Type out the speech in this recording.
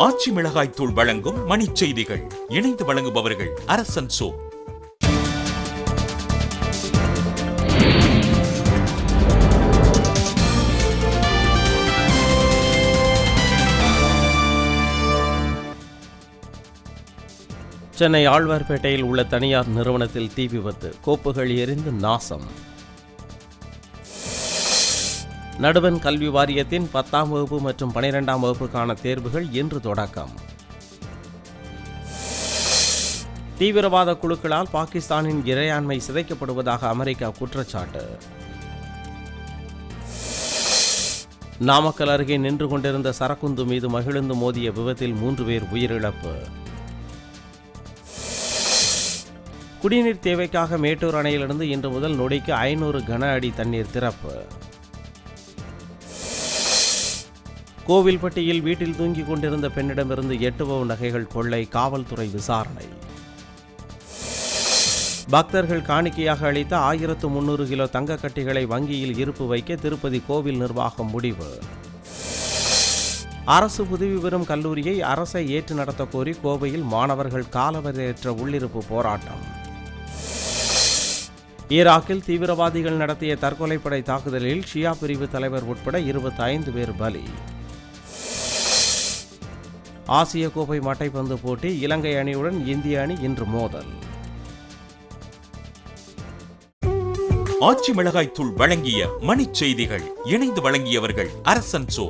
ஆச்சி மிளகாய் தூள் வழங்கும் மணிச் செய்திகள். இணைந்து வழங்குபவர்கள் அரசன் சோ. சென்னை ஆழ்வார்பேட்டையில் உள்ள தனியார் நிறுவனத்தில் தீ விபத்து, கோப்புகள் எரிந்து நாசம். நடுவண் கல்வி வாரியத்தின் 10ஆம் வகுப்பு மற்றும் 12ஆம் வகுப்புக்கான தேர்வுகள் இன்று தொடக்கம். தீவிரவாத குழுக்களால் பாகிஸ்தானின் இறையாண்மை சிதைக்கப்படுவதாக அமெரிக்கா குற்றச்சாட்டு. நாமக்கல் அருகே நின்று கொண்டிருந்த சரக்குந்து மீது மகிழுந்து மோதிய விபத்தில் 3 பேர் உயிரிழப்பு. குடிநீர் தேவைக்காக மேட்டூர் அணையிலிருந்து இன்று முதல் நொடிக்கு 500 கன அடி தண்ணீர் திறப்பு. கோவில்பட்டியில் வீட்டில் தூங்கிக் கொண்டிருந்த பெண்ணிடமிருந்து 8 பவுன் நகைகள் கொள்ளை, காவல்துறை விசாரணை. பக்தர்கள் காணிக்கையாக அளித்த 1300 கிலோ தங்க கட்டிகளை வங்கியில் இருப்பு வைக்க திருப்பதி கோவில் நிர்வாகம் முடிவு. அரசு உதவி பெறும் கல்லூரியை அரசை ஏற்று நடத்த கோரி கோவையில் மாணவர்கள் காலவரையற்ற உள்ளிருப்பு போராட்டம். ஈராக்கில் தீவிரவாதிகள் நடத்திய தற்கொலைப்படை தாக்குதலில் ஷியா பிரிவு தலைவர் உட்பட 25 பேர் பலி. ஆசிய கோப்பை மட்டைப்பந்து போட்டி, இலங்கை அணியுடன் இந்திய அணி இன்று மோதல். ஆச்சி மிளகாய் தூள் வழங்கிய மணிச் செய்திகள். இணைந்து வழங்கியவர்கள் அரசன் சோ.